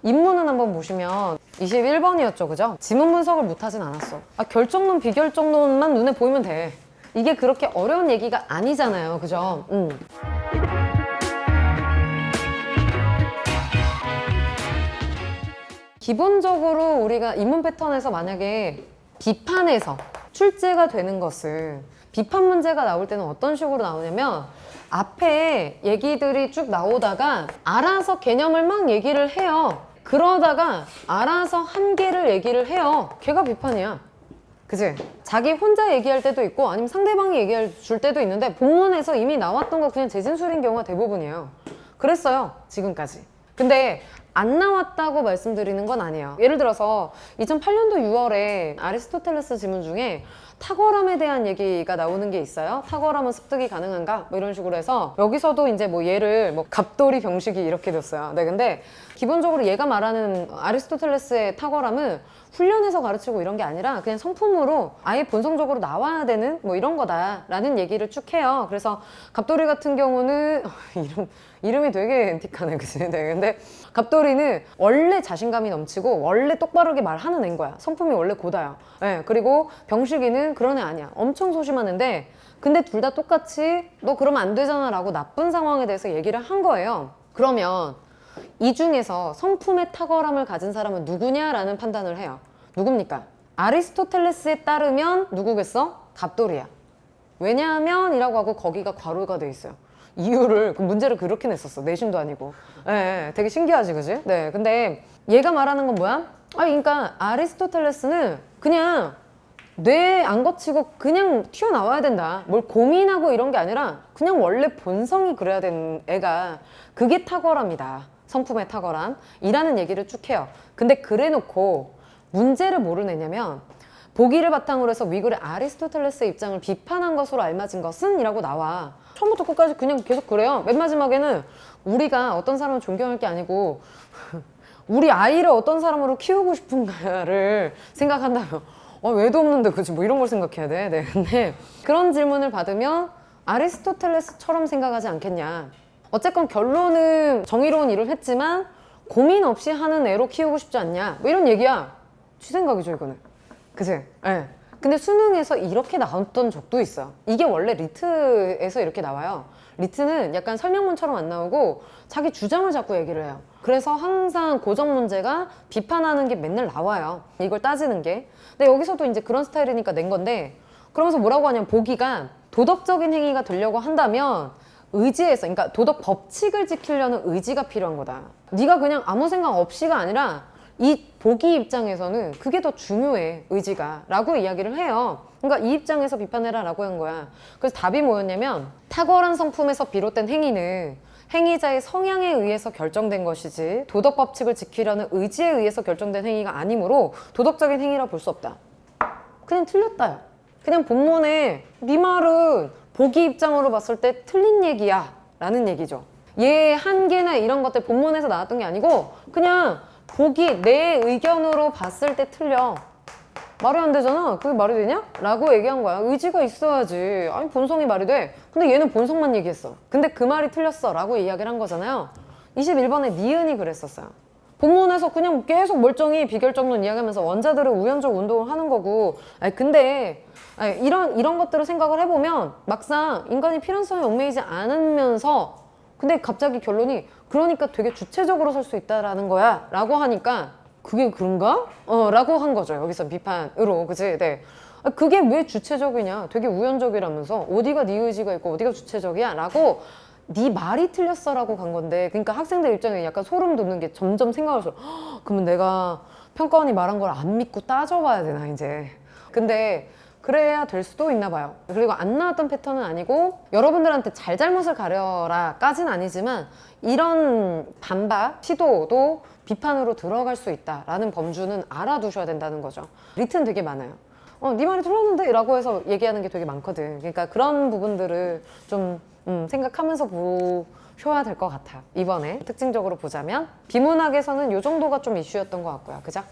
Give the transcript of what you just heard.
입문은 한번 보시면 21번이었죠, 그죠? 지문 분석을 못하진 않았어. 결정론, 비결정론만 눈에 보이면 돼. 이게 그렇게 어려운 얘기가 아니잖아요, 그죠? 기본적으로 우리가 입문 패턴에서 만약에 비판에서 출제가 되는 것은 비판 문제가 나올 때는 어떤 식으로 나오냐면 앞에 얘기들이 쭉 나오다가 알아서 개념을 막 얘기를 해요. 그러다가 알아서 한계를 얘기를 해요. 걔가 비판이야. 그치? 자기 혼자 얘기할 때도 있고 아니면 상대방이 얘기할 줄 때도 있는데 본문에서 이미 나왔던 거 그냥 재진술인 경우가 대부분이에요. 그랬어요, 지금까지. 근데 안 나왔다고 말씀드리는 건 아니에요. 예를 들어서 2008년도 6월에 아리스토텔레스 지문 중에 탁월함에 대한 얘기가 나오는 게 있어요. 탁월함은 습득이 가능한가? 뭐 이런 식으로 해서 여기서도 이제 뭐 얘를 뭐 갑돌이 병식이 이렇게 뒀어요. 네, 근데 기본적으로 얘가 말하는 아리스토텔레스의 탁월함은 훈련해서 가르치고 이런 게 아니라 그냥 성품으로 아예 본성적으로 나와야 되는 뭐 이런 거다라는 얘기를 쭉 해요. 그래서 갑돌이 같은 경우는 이름이 되게 앤틱하네, 그치? 네, 근데 갑돌이는 원래 자신감이 넘치고 원래 똑바르게 말하는 애인 거야. 성품이 원래 고다요. 네, 그리고 병식이는 그런 애 아니야. 엄청 소심한 애인데 근데 둘 다 똑같이 너 그러면 안 되잖아 라고 나쁜 상황에 대해서 얘기를 한 거예요. 그러면 이 중에서 성품의 탁월함을 가진 사람은 누구냐라는 판단을 해요. 누굽니까? 아리스토텔레스에 따르면 누구겠어? 갑돌이야. 왜냐하면 이라고 하고 거기가 괄호가 돼 있어요. 이유를, 그 문제를 그렇게 냈었어. 내신도 아니고. 네, 되게 신기하지, 그지? 네, 근데 얘가 말하는 건 뭐야? 그러니까 아리스토텔레스는 그냥 뇌 안 거치고 그냥 튀어나와야 된다. 뭘 고민하고 이런 게 아니라 그냥 원래 본성이 그래야 되는 애가 그게 탁월함이다. 성품의 탁월함 이라는 얘기를 쭉 해요. 근데 그래놓고 문제를 뭐를 내냐면 보기를 바탕으로 해서 위글의 아리스토텔레스의 입장을 비판한 것으로 알맞은 것은 이라고 나와. 처음부터 끝까지 그냥 계속 그래요. 맨 마지막에는 우리가 어떤 사람을 존경할 게 아니고 우리 아이를 어떤 사람으로 키우고 싶은가를 생각한다면 외도 없는데 그치 뭐 이런 걸 생각해야 돼. 네, 근데 그런 질문을 받으면 아리스토텔레스처럼 생각하지 않겠냐. 어쨌건 결론은 정의로운 일을 했지만 고민 없이 하는 애로 키우고 싶지 않냐 뭐 이런 얘기야. 지 생각이죠 이거는. 그치? 네. 근데 수능에서 이렇게 나왔던 적도 있어요. 이게 원래 리트에서 이렇게 나와요. 리트는 약간 설명문처럼 안 나오고 자기 주장을 자꾸 얘기를 해요. 그래서 항상 고정 문제가 비판하는 게 맨날 나와요. 이걸 따지는 게. 근데 여기서도 이제 그런 스타일이니까 낸 건데 그러면서 뭐라고 하냐면 보기가 도덕적인 행위가 되려고 한다면 의지에서, 그러니까 도덕 법칙을 지키려는 의지가 필요한 거다. 네가 그냥 아무 생각 없이가 아니라 이 보기 입장에서는 그게 더 중요해, 의지가 라고 이야기를 해요. 그러니까 이 입장에서 비판해라 라고 한 거야. 그래서 답이 뭐였냐면 탁월한 성품에서 비롯된 행위는 행위자의 성향에 의해서 결정된 것이지 도덕 법칙을 지키려는 의지에 의해서 결정된 행위가 아니므로 도덕적인 행위라 볼 수 없다. 그냥 틀렸다요. 그냥 본문에 네 말은 보기 입장으로 봤을 때 틀린 얘기야 라는 얘기죠. 얘의 한계나 이런 것들 본문에서 나왔던 게 아니고 그냥 보기 내 의견으로 봤을 때 틀려. 말이 안 되잖아. 그게 말이 되냐? 라고 얘기한 거야. 의지가 있어야지. 아니 본성이 말이 돼. 근데 얘는 본성만 얘기했어. 근데 그 말이 틀렸어 라고 이야기를 한 거잖아요. 21번에 니은이 그랬었어요. 본문에서 그냥 계속 멀쩡히 비결정론 이야기하면서 원자들은 우연적 운동을 하는 거고 근데 이런 것들을 생각을 해보면 막상 인간이 필연성에 얽매이지 않으면서 근데 갑자기 결론이 그러니까 되게 주체적으로 설 수 있다라는 거야 라고 하니까 그게 그런가? 라고 한 거죠. 여기서 비판으로. 그치? 네. 그게 왜 주체적이냐? 되게 우연적이라면서 어디가 네 의지가 있고 어디가 주체적이야? 라고 네 말이 틀렸어 라고 간 건데 그러니까 학생들 입장에 약간 소름 돋는 게 점점 생각을 해서 그러면 내가 평가원이 말한 걸 안 믿고 따져봐야 되나 이제. 근데 그래야 될 수도 있나 봐요. 그리고 안 나왔던 패턴은 아니고 여러분들한테 잘잘못을 가려라 까진 아니지만 이런 반박, 시도도 비판으로 들어갈 수 있다라는 범주는 알아두셔야 된다는 거죠. 리트는 되게 많아요. 네 말이 틀렸는데? 라고 해서 얘기하는 게 되게 많거든. 그러니까 그런 부분들을 좀 생각하면서 보셔야 될 것 같아요. 이번에 특징적으로 보자면 비문학에서는 이 정도가 좀 이슈였던 것 같고요. 그죠?